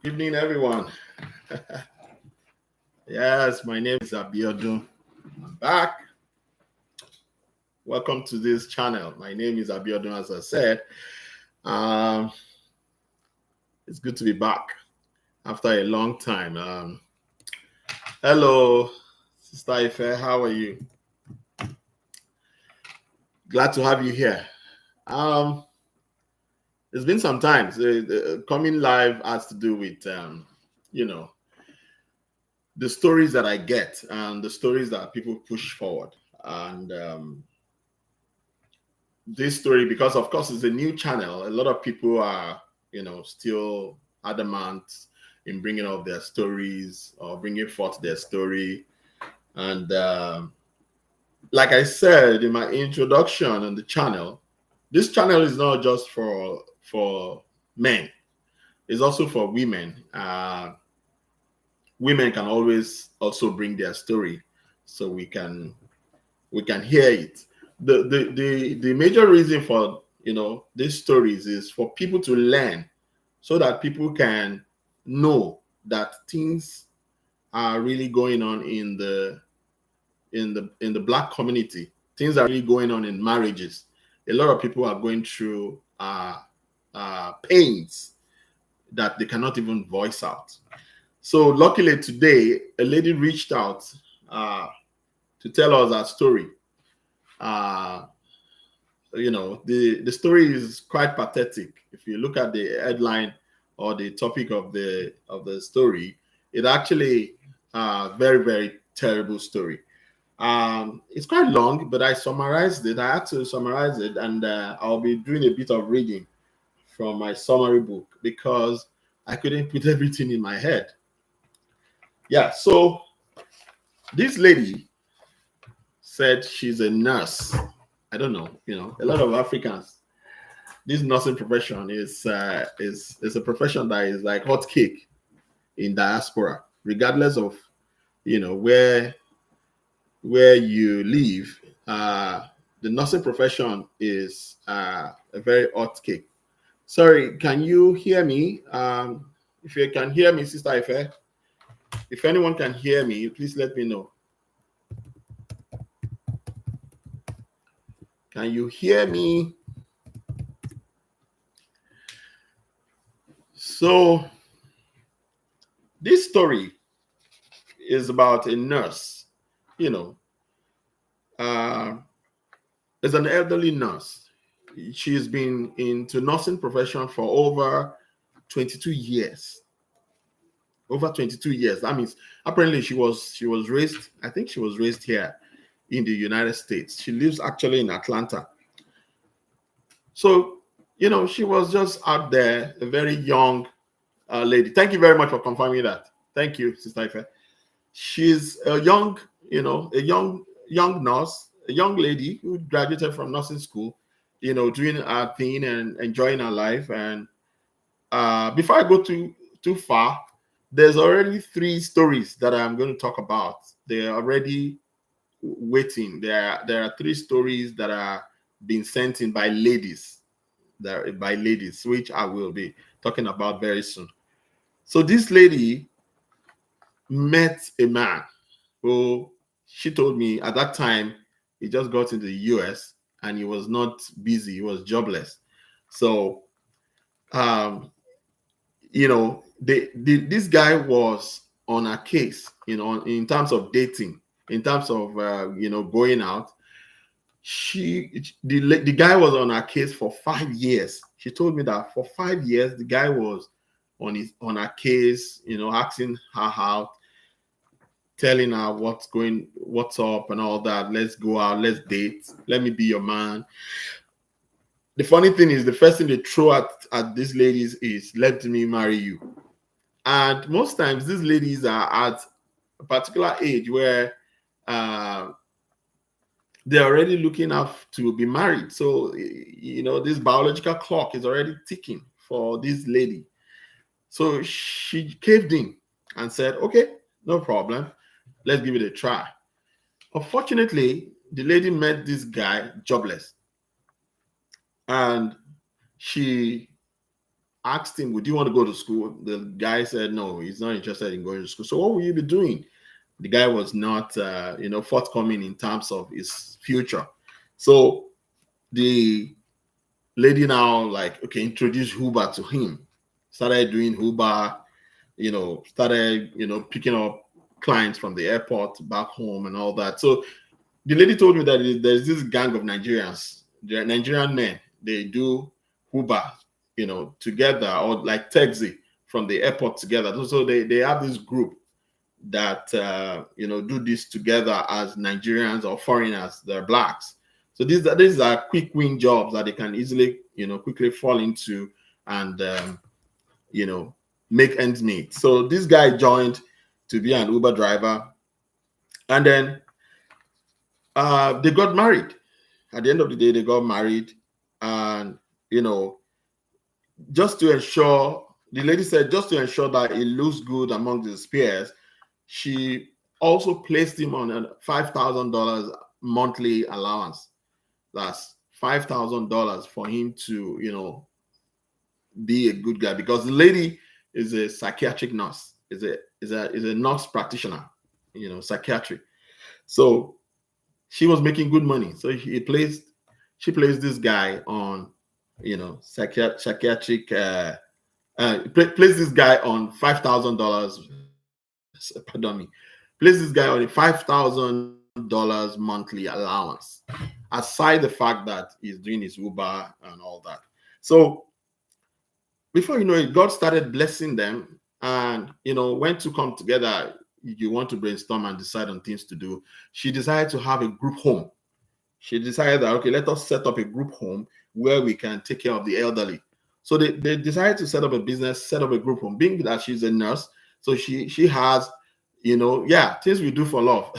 Evening, everyone. Yes, my name is Abiodun. I'm back. Welcome to this channel. My name is Abiodun, as I said. Um, it's good to be back after a long time. Hello, Sister Ife. How are you? Glad to have you here. Um, it's been some time. Coming live has to do with, you know, the stories that I get and the stories that people push forward. And this story, because of course it's a new channel, a lot of people are still adamant in bringing up their stories or bringing forth their story. And like I said in my introduction on the channel, this channel is not just for men, it's also for women. Women can always also bring their story so we can hear it. The major reason for these stories is for people to learn, so that people can know that things are really going on in the black community. Things are really going on in marriages. A lot of people are going through pains that they cannot even voice out. So luckily today, a lady reached out uh, to tell us her story. Uh, the story is quite pathetic. If you look at the headline or the topic of the story, it actually very, very terrible story. It's quite long, but I summarized it. I had to summarize it, and I'll be doing a bit of reading from my summary book because I couldn't put everything in my head. Yeah, so this lady said she's a nurse. I don't know, a lot of Africans, this nursing profession is a profession that is like hot cake in diaspora, regardless of where you live. The nursing profession is a very hot cake. Sorry, can you hear me? If you can hear me, Sister Ife, if anyone can hear me, please let me know. Can you hear me? So this story is about a nurse, you know, uh, as an elderly nurse. She's been into nursing profession for over 22 years. Over 22 years. That means apparently she was raised, I think she was raised here in the United States. She lives actually in Atlanta. So, she was just out there, a very young lady. Thank you very much for confirming that. Thank you, Sister Ife. She's a young, a young nurse, a young lady who graduated from nursing school, doing her thing and enjoying her life. And before I go too far, there's already three stories that I'm going to talk about. They're already waiting. There are three stories that are being sent in by ladies, which I will be talking about very soon. So this lady met a man who, she told me at that time, he just got into the US and he was not busy, he was jobless. So um this guy was on a case, in terms of dating, in terms of going out. The guy was on her case for 5 years. She told me that for 5 years the guy was on her case, asking her out, telling her what's up and all that. Let's go out, let's date, let me be your man. The funny thing is, the first thing they throw at these ladies is, let me marry you. And most times these ladies are at a particular age where uh, they're already looking up to be married. So, this biological clock is already ticking for this lady. So she caved in and said, okay, no problem. Let's give it a try. Unfortunately, the lady met this guy jobless, and she asked him, would you want to go to school? The guy said, no, he's not interested in going to school. So what will you be doing? The guy was not, forthcoming in terms of his future. So the lady now, like, okay, introduced Uber to him, started doing Uber, started, picking up clients from the airport back home and all that. So the lady told me that there's this gang of Nigerians, they're Nigerian men, they do Uber, together, or like taxi from the airport together. So they have this group that do this together as Nigerians or foreigners, they're blacks. So these are quick win jobs that they can easily quickly fall into and make ends meet. So this guy joined to be an Uber driver, and then they got married. At the end of the day, they got married, and just to ensure, the lady said, just to ensure that it looks good among his peers, she also placed him on a $5,000 monthly allowance. That's $5,000 for him to, be a good guy, because the lady is a psychiatric nurse, is a nurse practitioner, psychiatry. So she was making good money. So she placed this guy on, psychiatric. Placed this guy on $5,000. Pardon me. Placed this guy on a $5,000 monthly allowance, aside the fact that he's doing his Uber and all that. So before you know it, God started blessing them, and when to come together, you want to brainstorm and decide on things to do. She decided to have a group home. She decided that, okay, let us set up a group home where we can take care of the elderly. So they decided to set up a business, set up a group home. Being that she's a nurse, so she has, things we do for love.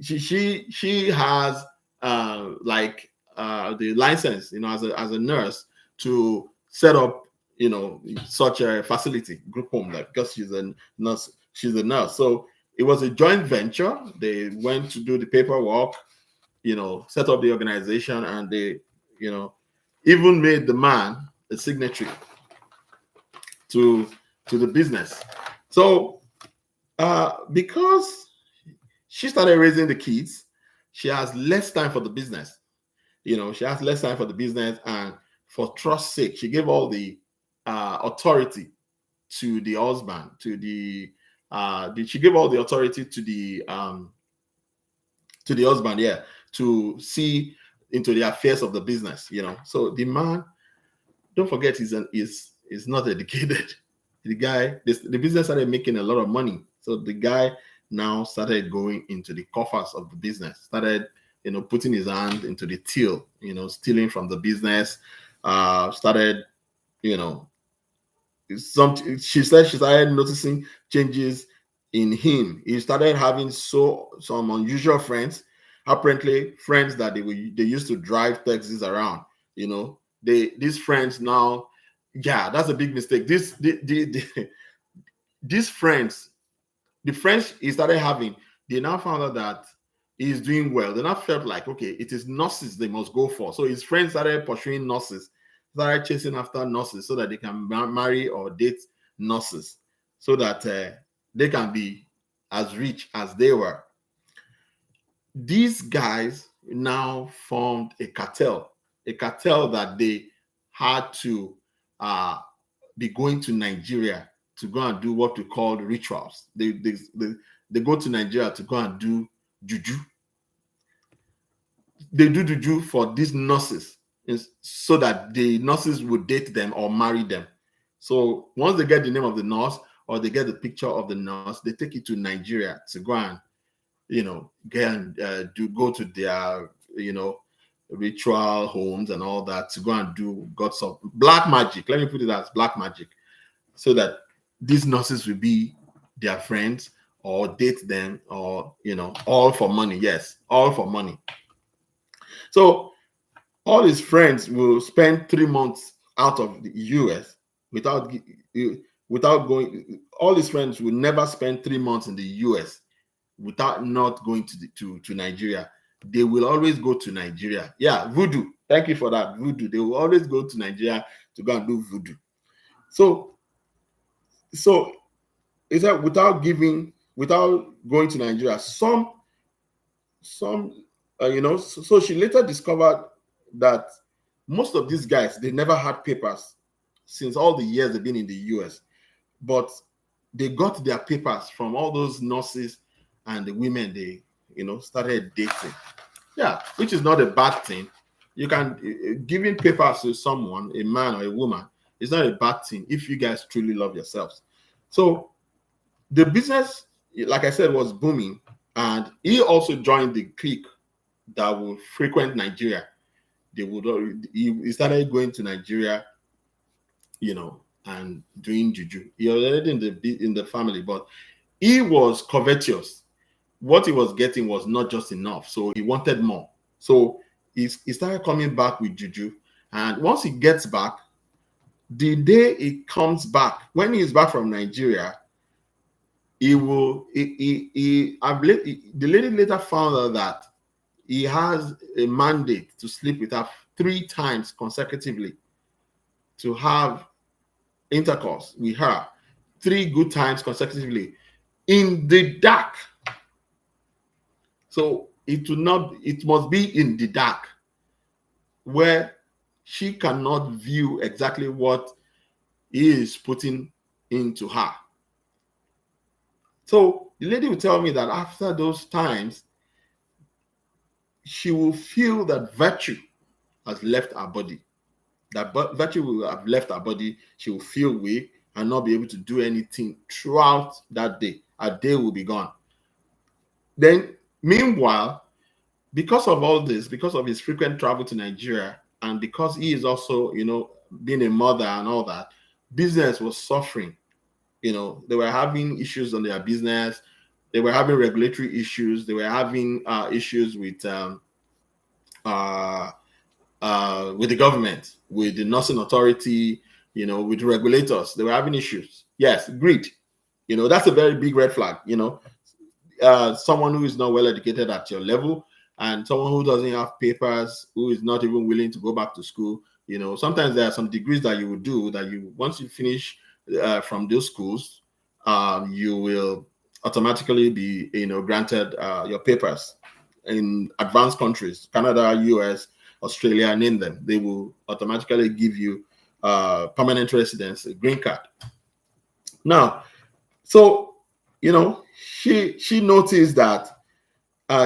she has the license, as a nurse to set up, such a facility, group home, like, because she's a nurse. So it was a joint venture. They went to do the paperwork, set up the organization, and they, even made the man a signatory to the business. So because she started raising the kids, she has less time for the business. And for trust's sake, she gave all the authority to the husband, she gave all the authority to the husband, to see into the affairs of the business. So the man, don't forget, he's not educated. The business started making a lot of money. So the guy now started going into the coffers of the business, started putting his hand into the till, stealing from the business, started, she said she started noticing changes in him. He started having some unusual friends, apparently friends that they used to drive taxis around. These friends now, that's a big mistake. These friends, the friends he started having, they now found out that he's doing well. They now felt like, okay, it is nurses they must go for. So his friends started pursuing nurses, started chasing after nurses, so that they can marry or date nurses, so that they can be as rich as they were. These guys now formed a cartel that they had to be going to Nigeria to go and do what we call rituals. They go to Nigeria to go and do juju. They do juju for these nurses, so that the nurses would date them or marry them. So once they get the name of the nurse, or they get the picture of the nurse, they take it to Nigeria to go and go to their ritual homes and all that, to go and do gods of black magic. Let me put it as black magic, so that these nurses will be their friends or date them, or all for money. Yes, all for money. So all his friends will spend 3 months out of the US without going. All his friends will never spend 3 months in the US without not going to Nigeria. They will always go to Nigeria. Yeah, voodoo. Thank you for that. Voodoo. They will always go to Nigeria to go and do voodoo. So is that without going to Nigeria, some so she later discovered that most of these guys, they never had papers since all the years they've been in the US, but they got their papers from all those nurses and the women they started dating. Yeah, which is not a bad thing. You can giving papers to someone, a man or a woman, is not a bad thing if you guys truly love yourselves. So the business, like I said, was booming, and he also joined the clique that would frequent Nigeria. He started going to Nigeria, and doing juju. He already in the family, but he was covetous. What he was getting was not just enough, so he wanted more. So he started coming back with juju, and once he gets back, the day he comes back, when he is back from Nigeria, the lady later found out that he has a mandate to sleep with her 3 times consecutively, to have intercourse with her 3 good times consecutively in the dark. So it must be in the dark, where she cannot view exactly what he is putting into her. So the lady will tell me that after those times, she will feel that virtue has left her body. That virtue will have left her body. She will feel weak and not be able to do anything throughout that day. Her day will be gone. Then, meanwhile, because of all this, because of his frequent travel to Nigeria, and because he is also, being a mother and all that, business was suffering. They were having issues on their business. They were having regulatory issues. They were having issues with the government, with the nursing authority, with regulators. They were having issues. Yes, greed. That's a very big red flag. Someone who is not well educated at your level, and someone who doesn't have papers, who is not even willing to go back to school. Sometimes there are some degrees that you will do that once you finish from those schools, you will automatically be granted your papers. In advanced countries, Canada, US, Australia, name them, they will automatically give you permanent residence, a green card. Now, so she noticed that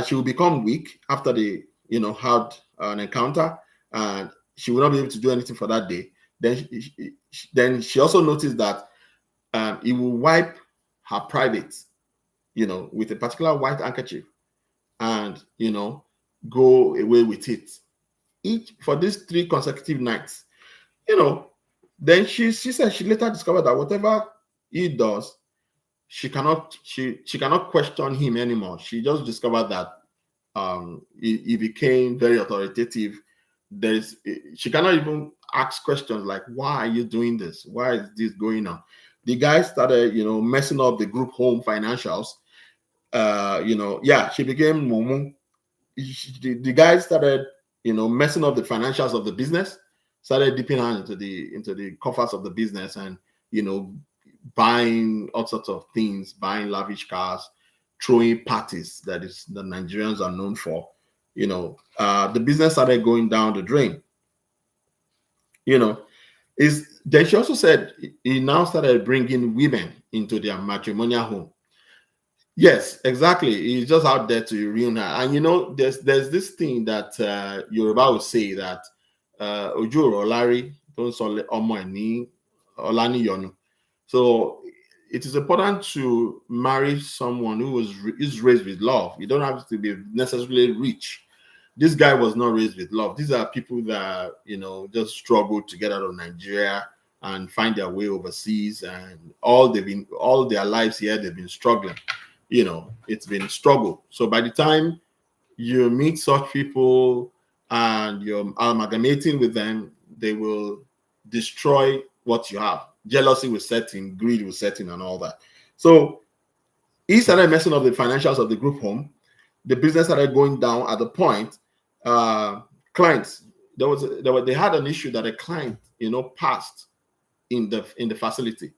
she will become weak after they had an encounter, and she will not be able to do anything for that day. Then she also noticed that he will wipe her privates, with a particular white handkerchief, and go away with it each for these 3 consecutive nights. Then she said she later discovered that whatever he does, she cannot question him anymore. She just discovered that he became very authoritative. She cannot even ask questions like, why are you doing this? Why is this going on? The guy started, messing up the group home financials. She became Momo. The guy started, messing up the financials of the business, started dipping hand into the coffers of the business, and buying all sorts of things, buying lavish cars, throwing parties that the Nigerians are known for. The business started going down the drain. Then she also said he now started bringing women into their matrimonial home. Yes, exactly. He's just out there to ruin her. And there's this thing that Yoruba would say that Ojo or Larry don't solve Omo Olani Yonu. So it is important to marry someone who is raised with love. You don't have to be necessarily rich. This guy was not raised with love. These are people that just struggle to get out of Nigeria and find their way overseas, and all their lives here they've been struggling. It's been struggle. So by the time you meet such people and you're amalgamating with them, they will destroy what you have. Jealousy will set in, greed will set in, and all that. So he started messing up the financials of the group home. The business started going down. At the point, clients, they had an issue that a client, passed in the facility.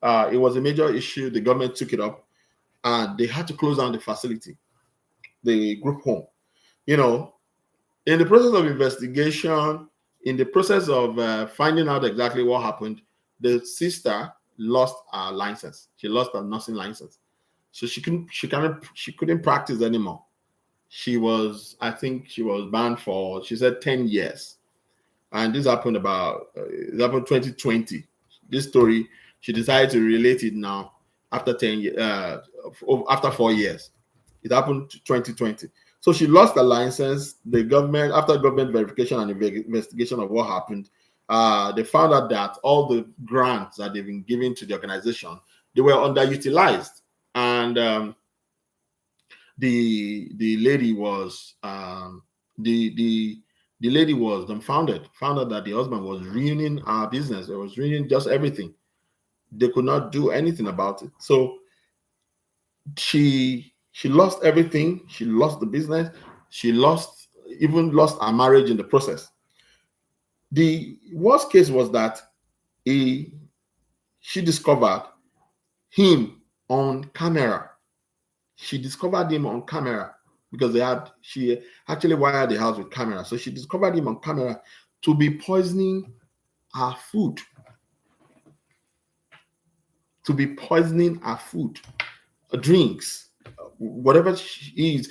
It was a major issue. The government took it up, and they had to close down the facility, the group home. You know, in the process of investigation, in the process of finding out exactly what happened, the sister lost her license. She lost her nursing license, so she couldn't practice anymore. I think she was banned for, she said, 10 years. And this happened it happened 2020. This story, she decided to relate it now after 10 years, after 4 years. It happened 2020. So she lost her license. The government, after government verification and investigation of what happened, they found out that all the grants that they've been given to the organization, they were underutilized. And the lady was the lady was dumbfounded, found out that the husband was ruining our business. It was ruining just everything. They could not do anything about it. So she lost everything. She lost the business. She even lost her marriage in the process. The worst case was that she discovered him on camera. She discovered him on camera because she actually wired the house with camera. So she discovered him on camera to be poisoning her food. To be poisoning her food, drinks, whatever she eats.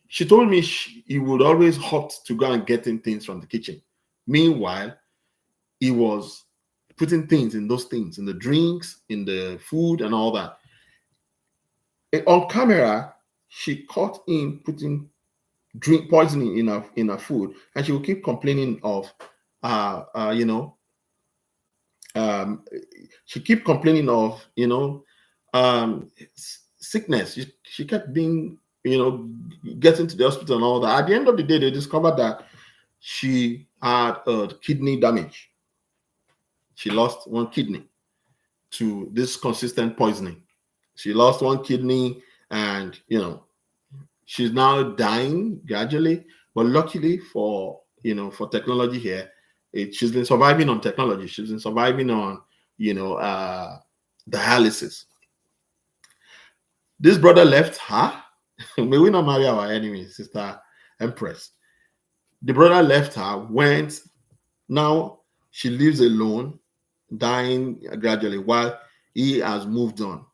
She told me he would always opt to go and getting things from the kitchen. Meanwhile, he was putting things in those things, in the drinks, in the food, and all that. On camera, she caught him putting drink poisoning in her food, and she would keep complaining of, she kept complaining of, sickness. She kept being, getting to the hospital and all that. At the end of the day, they discovered that she had kidney damage. She lost one kidney to this consistent poisoning. She lost one kidney, and she's now dying gradually. But luckily for technology here, she's been surviving on technology. She's been surviving on dialysis. This brother left her. May we not marry our enemy, Sister Empress. The brother left her, now she lives alone, dying gradually while he has moved on.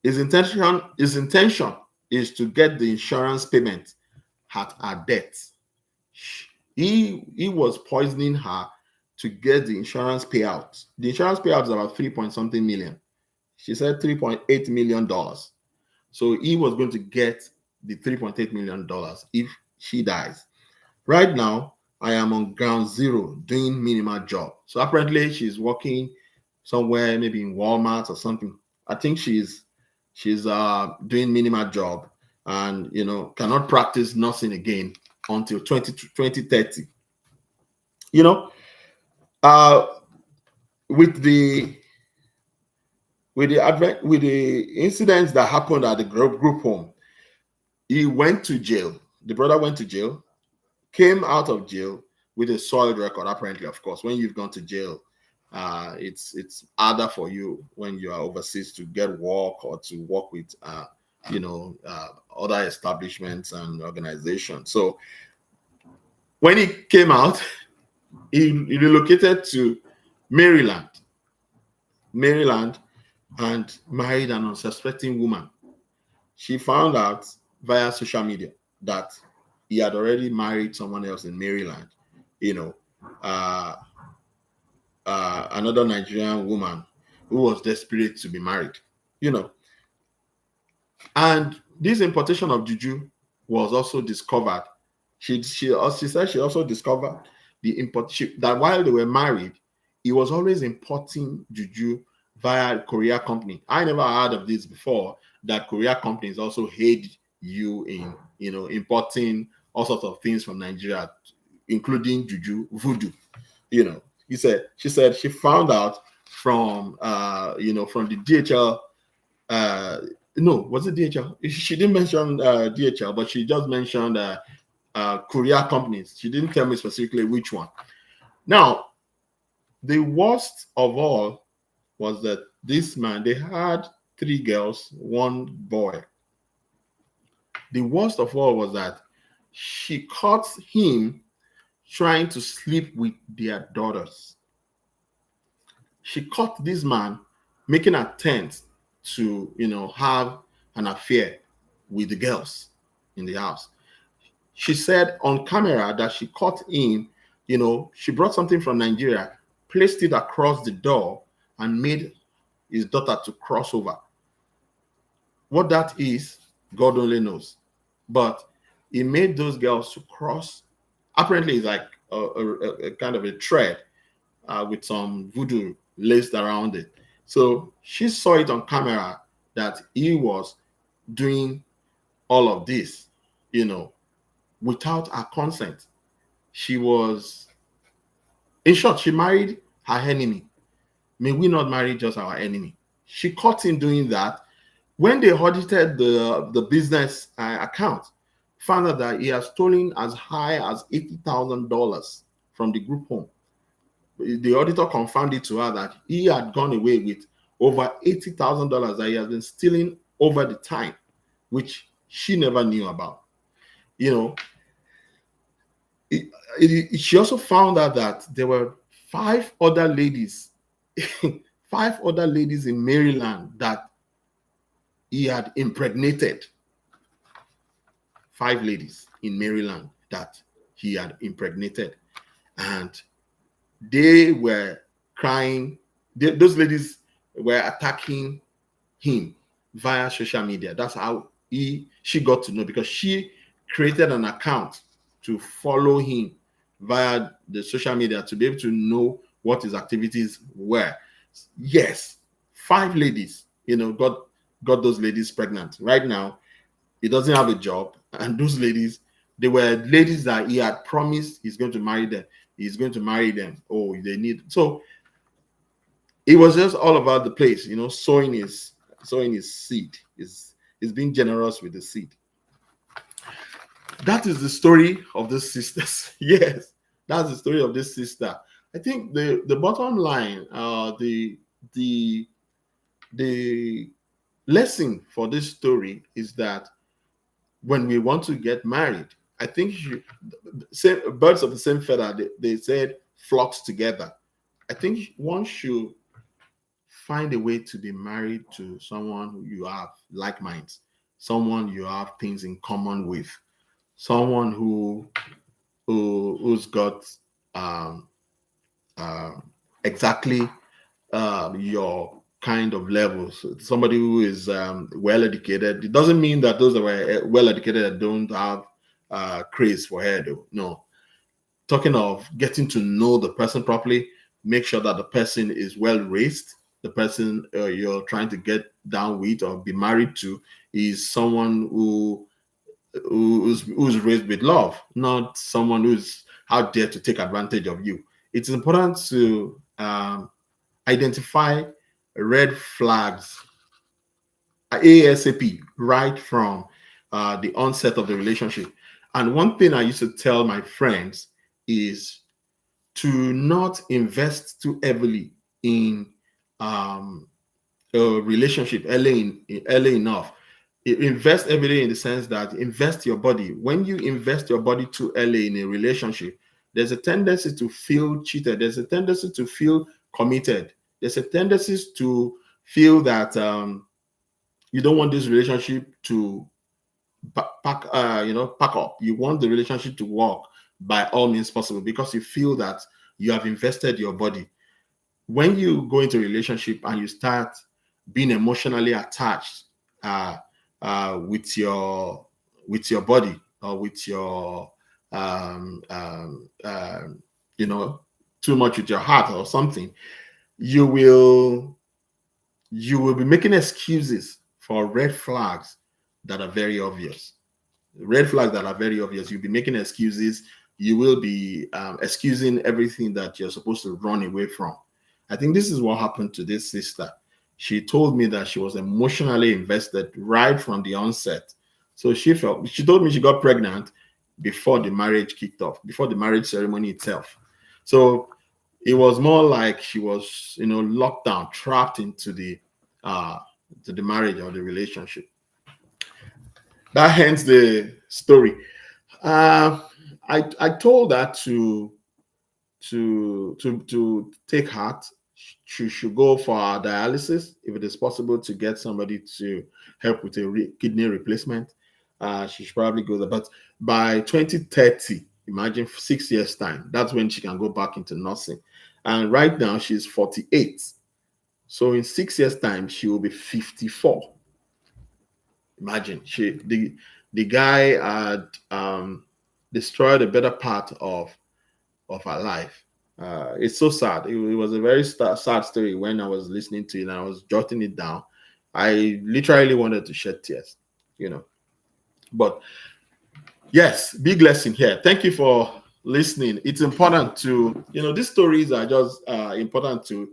His intention is to get the insurance payment at her death. He was poisoning her to get the insurance payout. The insurance payout is about 3-point-something million. She said $3.8 million. So he was going to get the $3.8 million if she dies. Right now, I am on ground zero doing minimal job. So apparently she's working somewhere, maybe in Walmart or something. I think she's doing minimal job, and cannot practice nursing again until 2030. With the incidents that happened at the group home, he went to jail. The brother went to jail, came out of jail with a soiled record. Apparently, of course, when you've gone to jail, it's harder for you when you are overseas to get work or to work with other establishments and organizations. So when he came out, he relocated to Maryland, and married an unsuspecting woman. She found out via social media that he had already married someone else in Maryland, another Nigerian woman who was desperate to be married, And this importation of juju was also discovered. She said she also discovered that while they were married, he was always importing juju via courier company. I never heard of this before, that courier companies also aid you in importing all sorts of things from Nigeria, including juju, voodoo. She said she found out from from the DHL. No, was it DHL? She didn't mention DHL, but she just mentioned courier companies. She didn't tell me specifically which one. Now, The worst of all was that this man, they had 3 girls, 1 boy. The worst of all was that she caught him trying to sleep with their daughters. She caught this man making attempts to, have an affair with the girls in the house. She said on camera that she caught him, she brought something from Nigeria, placed it across the door, and made his daughter to cross over. What that is, God only knows. But he made those girls to cross. Apparently, it's like a kind of a thread with some voodoo laced around it. So she saw it on camera that he was doing all of this, without her consent. She was, in short, she married her enemy. May we not marry just our enemy. She caught him doing that. When they audited the business account, found out that he has stolen as high as $80,000 from the group home. The auditor confirmed it to her that he had gone away with over $80,000 that he has been stealing over the time, which she never knew about. She also found out that there were 5 other ladies, 5 other ladies in Maryland that he had impregnated. 5 ladies in Maryland that he had impregnated. And they were crying. Those ladies were attacking him via social media. That's how she got to know, because she created an account to follow him via the social media to be able to know what his activities were. Yes, 5 ladies, got those ladies pregnant. Right now, he doesn't have a job. And those ladies, they were ladies that he had promised he's going to marry them. He's going to marry them. Oh, they need. So it was just all about the place, sowing his seed. Is being generous with the seed. That is the story of this sisters. Yes, that's the story of this sister. I think the bottom line, the lesson for this story is that when we want to get married, I think birds of the same feather, they said, flocks together. I think one should find a way to be married to someone who you have like minds, someone you have things in common with, someone who's got exactly your kind of levels. Somebody who is well educated. It doesn't mean that those that were well educated don't have craze for hair, though. No. Talking of getting to know the person properly, make sure that the person is well raised. The person you're trying to get down with or be married to is someone who's raised with love, not someone who's out there to take advantage of you. It's important to identify red flags ASAP right from the onset of the relationship. And one thing I used to tell my friends is to not invest too heavily in a relationship early enough. Invest heavily in the sense that invest your body. When you invest your body too early in a relationship, there's a tendency to feel cheated. There's a tendency to feel committed. There's a tendency to feel that you don't want this relationship to pack up. You want the relationship to work by all means possible because you feel that you have invested your body. When you go into a relationship and you start being emotionally attached with your body or with your too much with your heart or something, you will be making excuses for red flags that are very obvious. Red flags that are very obvious. You'll be making excuses. You will be excusing everything that you're supposed to run away from. I think this is what happened to this sister. She told me that she was emotionally invested right from the onset. So she told me she got pregnant before the marriage kicked off, before the marriage ceremony itself. So It was more like she was, locked down, trapped into uh the marriage or the relationship. That ends the story. Uh, I told her to take heart. She should go for dialysis if it is possible to get somebody to help with a kidney replacement. She should probably go there. But by 2030, imagine 6 years time, that's when she can go back into nursing. And right now she's 48. So in 6 years time, she will be 54. Imagine the guy had destroyed a better part of her life. It's so sad. It was a very sad story when I was listening to it and I was jotting it down. I literally wanted to shed tears, you know. But yes, big lesson here. Thank you for listening. It's important to, these stories are just important to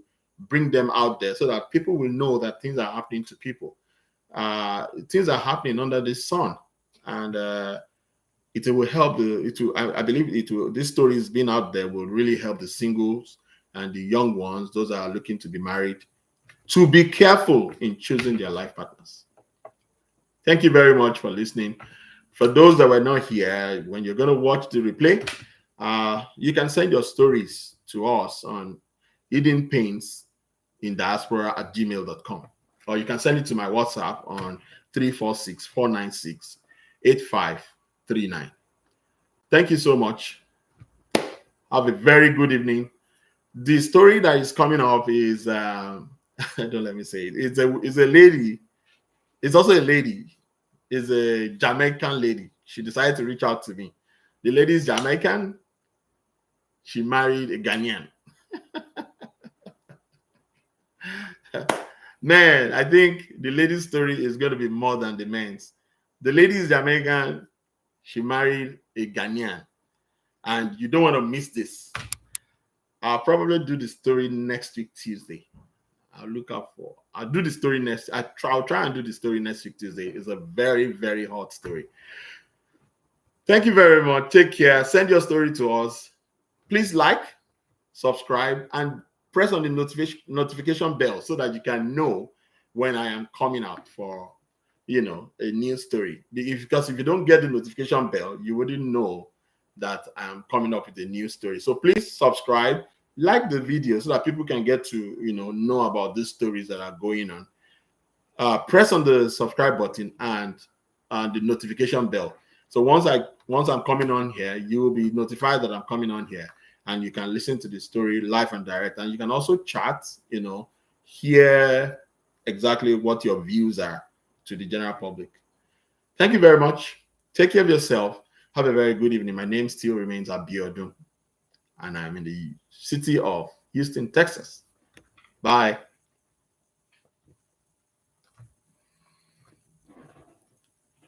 bring them out there so that people will know that things are happening to people. Things are happening under the sun. And it will help I believe it will, these stories being out there will really help the singles and the young ones, those that are looking to be married, to be careful in choosing their life partners. Thank you very much for listening. For those that were not here, when you're going to watch the replay, you can send your stories to us on hiddenpainsindiaspora@gmail.com, or you can send it to my WhatsApp on 346-496-8539. Thank you so much. Have a very good evening. The story that is coming up is don't let me say it. It's a lady. It's also a lady. It's a Jamaican lady. She decided to reach out to me. The lady is Jamaican. She married a Ghanaian. Man, I think the lady's story is going to be more than the men's. The lady is Jamaican. She married a Ghanaian. And you don't want to miss this. I'll probably do the story next week, Tuesday. I'll do the story next. I'll try and do the story next week, Tuesday. It's a very, very hot story. Thank you very much. Take care. Send your story to us. Please like, subscribe, and press on the notification bell so that you can know when I am coming out for, a new story. Because if you don't get the notification bell, you wouldn't know that I am coming up with a new story. So please subscribe, like the video so that people can get to, know about these stories that are going on. Press on the subscribe button and the notification bell. So once I'm coming on here, you will be notified that I'm coming on here, and you can listen to the story live and direct. And you can also chat, hear exactly what your views are to the general public. Thank you very much. Take care of yourself. Have a very good evening. My name still remains Abiodun, and I'm in the city of Houston, Texas. Bye.